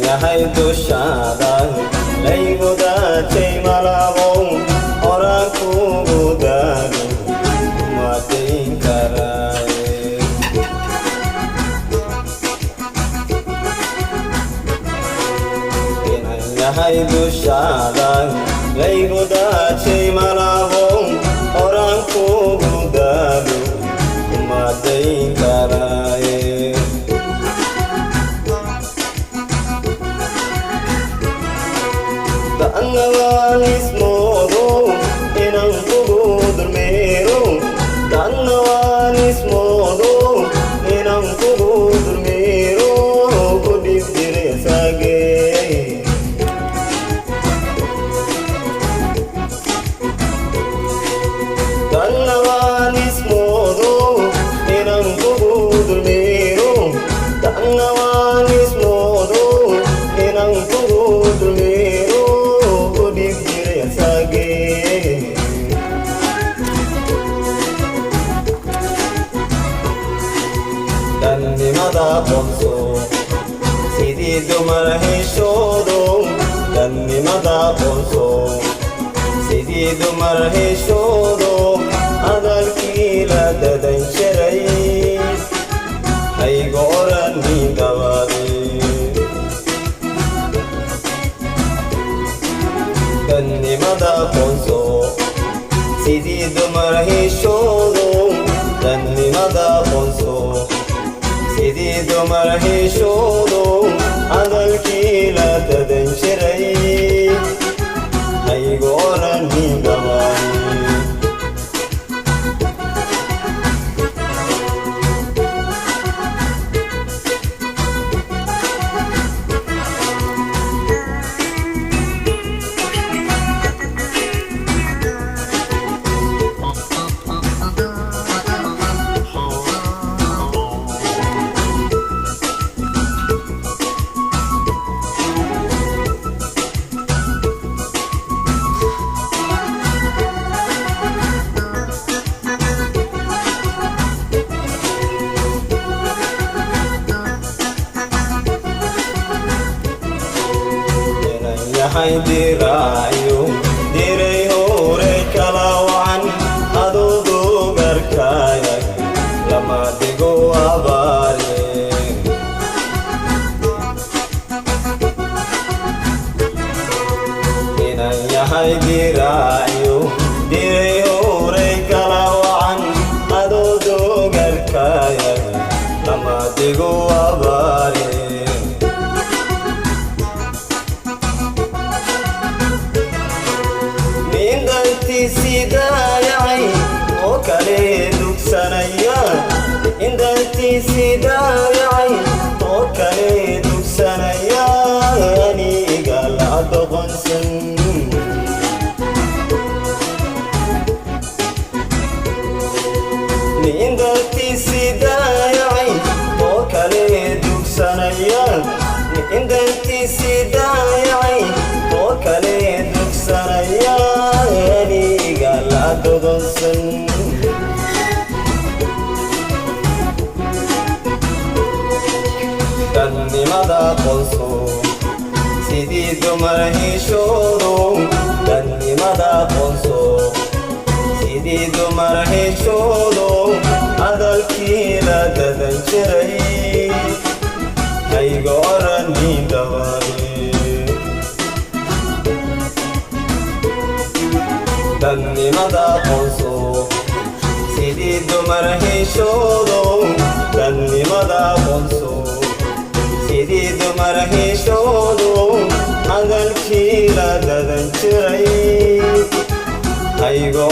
yahay dushaada layguda jaymalabo oran kugu daalo ma dayn karaaye inan yahay dushaada layguda jaymalabo oran kugu daalo ma dayn karaaye Tannawanis modo inang kubud mero Tannawanis modo inang kubud mero kudip dire sage Tannawanis modo inang kubud mero Tannawanis modo inang kubud mero Dannimada qonso sidii dumar heshoodo Dannimada qonso sidii dumar heshoodo hadalkii la dadan jiray hayga orani dabadeed Dannimada qonso sidii dumar heshoodo Dannimada qonso sidii dumar heshoodo hadalkii la dadan jiray hayga orani dabadeed yahay diraayo diray hore kala wacan adugu garkaaya lama digo abaale inan yahay diraayo diray hore kala wacan adugu garkaaya lama digo abaale sidayay oo kale dugsanaya indanti sidayay oo kale dugsanaya aniga la doqonsan indanti sidayay oo kale dugsanaya indanti sidayay oo kale dugsanaya dogonsan Dannimada qonso sidii dumar heshoodo Dannimada qonso sidii dumar heshoodo hadalkii la dadan jiray hayga orani dabadeed Dannimada qonso sidii dumar heshoodo Dannimada qonso sidii dumar heshoodo hadalkii la dadan jiray hayga